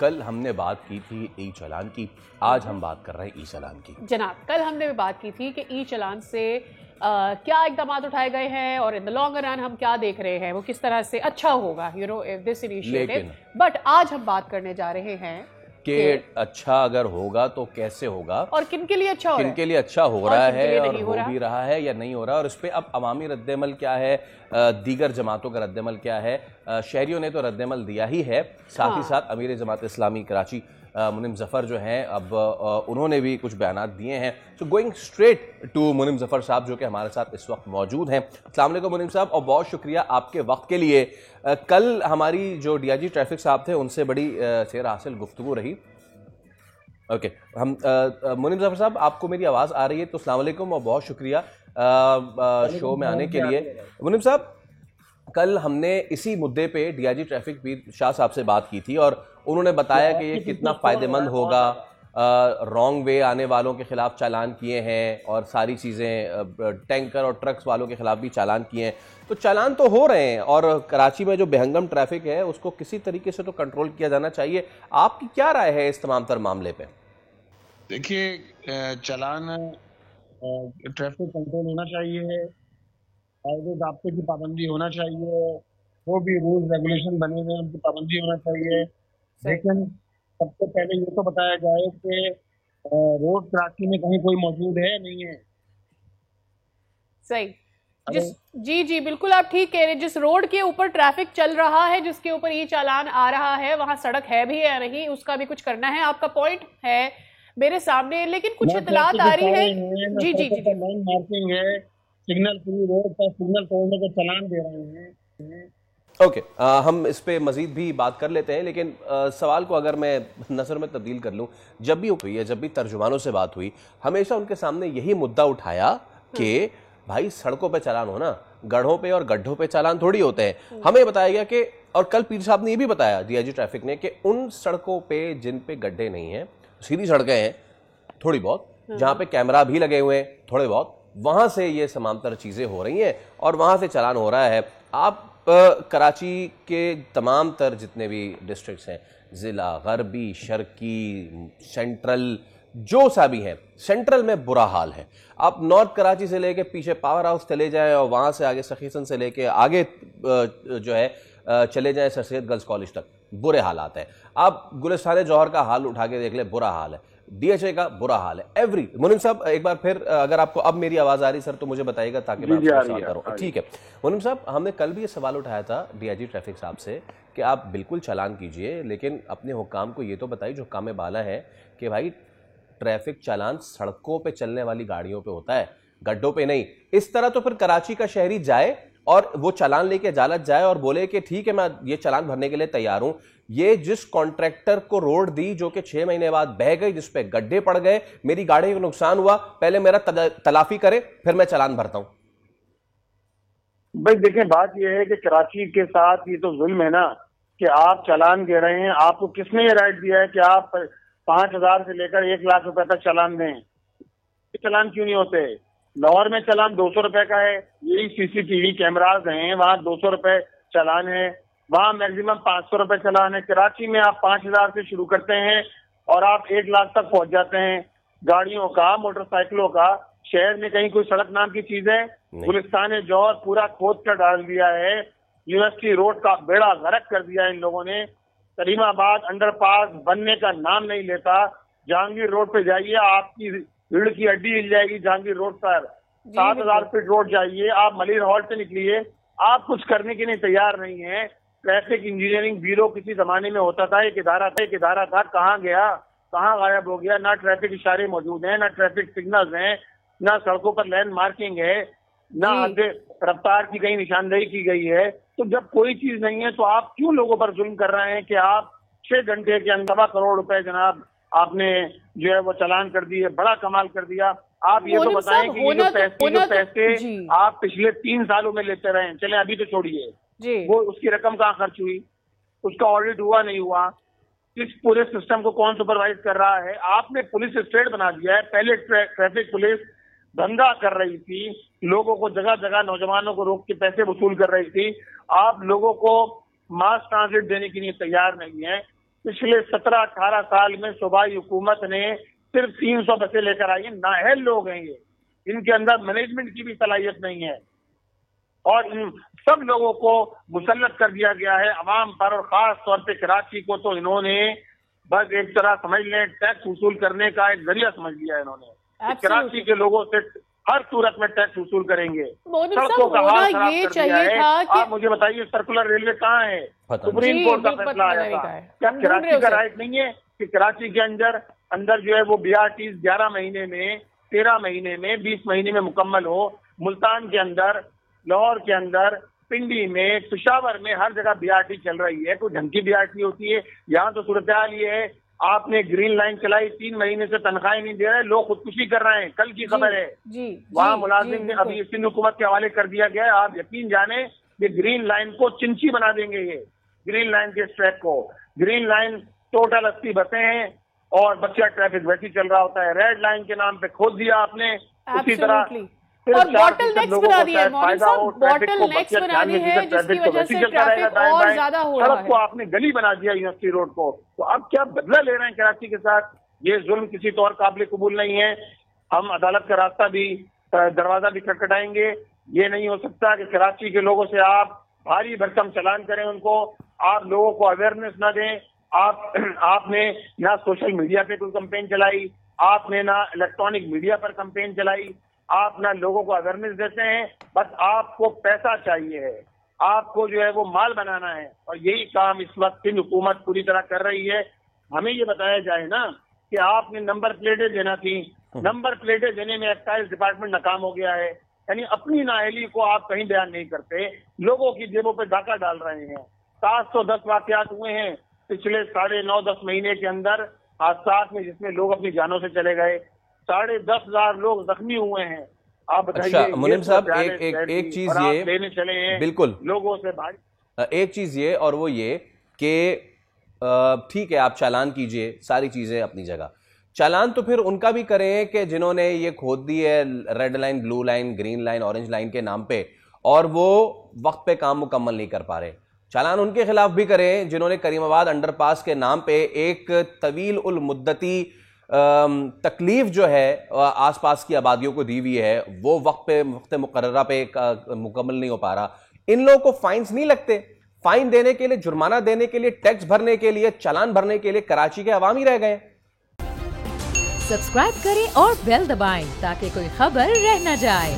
कल हमने बात की थी ई चालान की, आज हम बात कर रहे हैं ई चालान की। जनाब, कल हमने बात की थी कि ई चालान से क्या इकदाम उठाए गए हैं और इन द लॉन्ग रन हम क्या देख रहे हैं, वो किस तरह से अच्छा होगा दिस इनिशिएटिव। बट आज हम बात करने जा रहे हैं कि अच्छा अगर होगा तो कैसे होगा और किन के लिए अच्छा हो रहा है, किन के लिए अच्छा हो रहा है और हो भी रहा है या नहीं हो रहा है, और इस पे अब अवामी रद्देमल क्या है, दीगर जमातों का रद्देमल क्या है। शहरियों ने तो रद्देमल दिया ही है, साथ ही साथ अमीर जमात इस्लामी कराची मुनीम ज़फ़र जो हैं अब उन्होंने भी कुछ बयानात दिए हैं। सो गोइंग स्ट्रेट टू मुनीम ज़फ़र साहब जो कि हमारे साथ इस वक्त मौजूद हैं। अस्सलाम वालेकुम मुनीम साहब, और बहुत शुक्रिया आपके वक्त के लिए। कल हमारी जो डीआईजी ट्रैफिक साहब थे उनसे बड़ी सेर हासिल गुफ्तगू रही। ओके, हम मुनीम ज़फ़र साहब, आपको मेरी आवाज़ आ रही है? तो अस्सलाम वालेकुम और बहुत शुक्रिया शो में आने के लिए। मुनीम साहब, कल हमने इसी मुद्दे पे डीआईजी ट्रैफिक पीर शाह साहब से बात की थी और उन्होंने बताया कि ये कितना फ़ायदेमंद होगा। रॉन्ग वे आने वालों के खिलाफ चालान किए हैं और सारी चीज़ें, टैंकर और ट्रक्स वालों के खिलाफ भी चालान किए हैं। तो चालान तो हो रहे हैं और कराची में जो बेहंगम ट्रैफिक है उसको किसी तरीके से तो कंट्रोल किया जाना चाहिए। आपकी क्या राय है इस तमाम तर मामले पे? देखिए, चालान ट्रैफिक कंट्रोल होना चाहिए, कायदे ज़ाब्ते की पाबंदी होना चाहिए, वो भी रूल्स रेगुलेशन बने हुए उनकी पाबंदी होना चाहिए। लेकिन सबसे पहले ये तो बताया जाए कि रोड कराची में कहीं कोई मौजूद है नहीं है। सही, जी बिल्कुल आप ठीक कह रहे हैं। जिस रोड के ऊपर ट्रैफिक चल रहा है, जिसके ऊपर ये चालान आ रहा है, वहां सड़क है भी या नहीं, उसका भी कुछ करना है। आपका पॉइंट है मेरे सामने, लेकिन कुछ इतलात आ रही है। जी लाइन मार्किंग है, सिग्नल फ्री रोड पर सिग्नल तोड़ने के चालान दे रहे हैं। ओके, हम इस पे मजीद भी बात कर लेते हैं, लेकिन सवाल को अगर मैं नज़र में तब्दील कर लूँ, जब भी हुई है, जब भी तर्जुमानों से बात हुई, हमेशा उनके सामने यही मुद्दा उठाया कि भाई सड़कों पे चालान होना, गढ़ों पे और गड्ढों पे चालान थोड़ी होते हैं। हमें बताया गया कि, और कल पीर साहब ने ये भी बताया डीआईजी ट्रैफिक ने, कि उन सड़कों पे जिन पे गड्ढे नहीं हैं, सीधी सड़कें हैं थोड़ी बहुत, जहाँ पे कैमरा भी लगे हुए हैं थोड़े बहुत, वहां से ये समांतर चीजें हो रही हैं और वहां से चालान हो रहा है। आप कराची के तमाम तर जितने भी डिस्ट्रिक्ट्स हैं, ज़िला, गरबी, शर्की, सेंट्रल, जो सा भी हैं, सेंट्रल में बुरा हाल है। आप नॉर्थ कराची से लेके पीछे पावर हाउस चले जाएं और वहाँ से आगे सखीसन से लेके आगे जो है चले जाएं सर सैयद गर्ल्स कॉलेज तक, बुरे हालात हैं। आप गुलिस्तान जौहर का हाल उठा के देख ले, बुरा हाल है। डीएचए का बुरा हाल है। एवरी मुनीम साहब, एक बार फिर अगर आपको अब मेरी आवाज आ रही सर तो मुझे बताइएगा ताकि मैं आपको करूं। ठीक है मुनीम साहब, हमने कल भी ये सवाल उठाया था डीआईजी ट्रैफिक साहब से कि आप बिल्कुल चालान कीजिए, लेकिन अपने हुक्काम को ये तो बताइए, जो हुक्काम बाला है, कि भाई ट्रैफिक चालान सड़कों पे चलने वाली गाड़ियों पे होता है, गड्ढों पे नहीं। इस तरह तो फिर कराची का शहरी जाए और वो चालान लेके अदालत जाए और बोले कि ठीक है मैं ये चालान भरने के लिए तैयार हूं। ये जिस कॉन्ट्रैक्टर को रोड दी जो कि 6 महीने बाद बह गई, जिस पे गड्ढे पड़ गए, मेरी गाड़ी को नुकसान हुआ, पहले मेरा तलाफी करे फिर मैं चालान भरता हूं। भाई देखें, बात यह है कि कराची के साथ ये तो जुल्म है ना कि आप चालान दे रहे हैं। आपको किसने ये राइट दिया है कि आप 5,000 से लेकर 1 लाख रुपए तक चालान दें? चालान क्यों नहीं होते? लाहौर में चालान 200 रुपए का है, यही सीसीटीवी कैमराज हैं, वहाँ 200 रुपए चालान है, वहाँ मैक्सिमम 500 रुपए चालान है। कराची में आप 5,000 से शुरू करते हैं और आप 1 लाख तक पहुंच जाते हैं, गाड़ियों का, मोटरसाइकिलों का। शहर में कहीं कोई सड़क नाम की चीज है? गुलिस्तान जौहर पूरा खोद कर डाल दिया है, यूनिवर्सिटी रोड का बेड़ा गर्क कर दिया इन लोगों ने। करीमाबाद अंडरपास बनने का नाम नहीं लेता। जहांगीर रोड पे जाइए, आपकी रीढ़ की हड्डी हिल जाएगी। जहांगीर रोड पर 7,000 फीट रोड जाइए, आप मलिर हॉल से निकलिए, आप कुछ करने के लिए तैयार नहीं है। ट्रैफिक इंजीनियरिंग ब्यूरो किसी जमाने में होता था, एक इदारा था, कहाँ गया, कहाँ गायब हो गया? ना ट्रैफिक इशारे मौजूद हैं, ना ट्रैफिक सिग्नल्स हैं, ना सड़कों पर लैंड मार्किंग है, ना हद रफ्तार की कहीं निशानदेही की गई है। तो जब कोई चीज नहीं है तो आप क्यों लोगों पर जुल्म कर रहे हैं कि आप 6 घंटे के अंदर 2 करोड़ रुपए जनाब आपने जो है वो चालान कर दिए? बड़ा कमाल कर दिया। आप ये तो बताएं कि ये जो पैसे आप पिछले 3 सालों में लेते रहे, चले अभी तो छोड़िए, वो उसकी रकम कहाँ खर्च हुई? उसका ऑडिट हुआ नहीं हुआ? इस पूरे सिस्टम को कौन सुपरवाइज कर रहा है? आपने पुलिस स्टेट बना दिया है। पहले ट्रैफिक पुलिस धंधा कर रही थी, लोगों को जगह जगह नौजवानों को रोक के पैसे वसूल कर रही थी। आप लोगों को मास ट्रांजिट देने के लिए तैयार नहीं है। पिछले 17-18 साल में सूबाई हुकूमत ने सिर्फ 300 बसें लेकर आई हैं। नाअहल लोग हैं ये, इनके अंदर मैनेजमेंट की भी सलाहियत नहीं है और इन सब लोगों को मुसल्लत कर दिया गया है अवाम पर, और खास तौर पे कराची को तो इन्होंने बस एक तरह समझ लें टैक्स वसूल करने का एक जरिया समझ लिया है इन्होंने। कराची के लोगों से हर सूरत में टैक्स वसूल करेंगे। सड़कों का हाल खराब कर दिया है। आप मुझे बताइए सर्कुलर रेलवे कहाँ है? सुप्रीम कोर्ट का फैसला आया था। क्या कराची का राइट नहीं है कि कराची के अंदर जो है वो BRT 11 महीने में, 13 महीने में, 20 महीने में मुकम्मल हो? मुल्तान के अंदर, लाहौर के अंदर, पिंडी में, पेशावर में हर जगह BRT चल रही है। कोई ढंग की BRT होती है? यहाँ तो सूरत हाल ये है, आपने ग्रीन लाइन चलाई, 3 महीने से तनख्वाहें नहीं दे रहे, लोग खुदकुशी कर रहे हैं। कल की खबर है, वहाँ मुलाजिम ने अभी सिंध हुकूमत के हवाले कर दिया गया है। आप यकीन जाने ये ग्रीन लाइन को चिंची बना देंगे, ये ग्रीन लाइन के ट्रैक को। ग्रीन लाइन टोटल 80 बसें हैं और बच्चा ट्रैफिक वैसे चल रहा होता है। रेड लाइन के नाम पे खोद दिया आपने, उसी तरह और बॉटल नेक्स बना दिया है, बॉटल नेक्स बना दी है जिसकी वजह से ट्रैफिक और ज्यादा हो रहा है। सड़क को आपने गली बना दिया यूनिवर्सिटी रोड को, तो अब क्या बदला ले रहे हैं कराची के साथ? ये जुल्म किसी तौर काबिल कबूल नहीं है। हम अदालत का रास्ता भी, दरवाजा भी खटखटाएंगे। ये नहीं हो सकता कि कराची के लोगों से आप भारी भरकम चालान करें, उनको आप लोगों को अवेयरनेस ना दें। आपने ना सोशल मीडिया पे कोई कैंपेन चलाई, आपने ना इलेक्ट्रॉनिक मीडिया पर कैंपेन चलाई, आप ना लोगों को अवेयरनेस देते हैं। बस आपको पैसा चाहिए है, आपको जो है वो माल बनाना है, और यही काम इस वक्त सिंध हुकूमत पूरी तरह कर रही है। हमें ये बताया जाए ना कि आपने नंबर प्लेटें देना थी, नंबर प्लेटें देने में एक्साइज डिपार्टमेंट नाकाम हो गया है। यानी अपनी नाअहली को आप कहीं बयान नहीं करते, लोगों की जेबों पे डाका डाल रहे हैं। 710 वाकयात हुए हैं पिछले 9.5-10 महीने के अंदर हादसा में, जिसमें लोग अपनी जानों से चले गए। 10,500 लोग जख्मी हुए हैं। आप बताइए। अच्छा मुनीम साहब, एक चीज ये लेने चले हैं बिल्कुल लोगों से भाई, एक चीज ये, और वो ये कि ठीक है आप चालान कीजिए, सारी चीजें अपनी जगह, चालान तो फिर उनका भी करें कि जिन्होंने ये खोद दी है red line, blue line, green line, orange line के नाम पे, और वो वक्त पे काम मुकम्मल नहीं कर पा रहे। चालान उनके खिलाफ भी करें जिन्होंने करीमाबाद अंडरपास के नाम पे एक तवील उल मुद्दती तकलीफ जो है आसपास की आबादियों को दी हुई है, वो वक्त मुकर्ररा पे मुकम्मल नहीं हो पा रहा। इन लोगों को फाइन्स नहीं लगते? फाइन देने के लिए, जुर्माना देने के लिए, टैक्स भरने के लिए, चालान भरने के लिए कराची के अवाम ही रह गए। सब्सक्राइब करें और बेल दबाएं ताकि कोई खबर रह न जाए।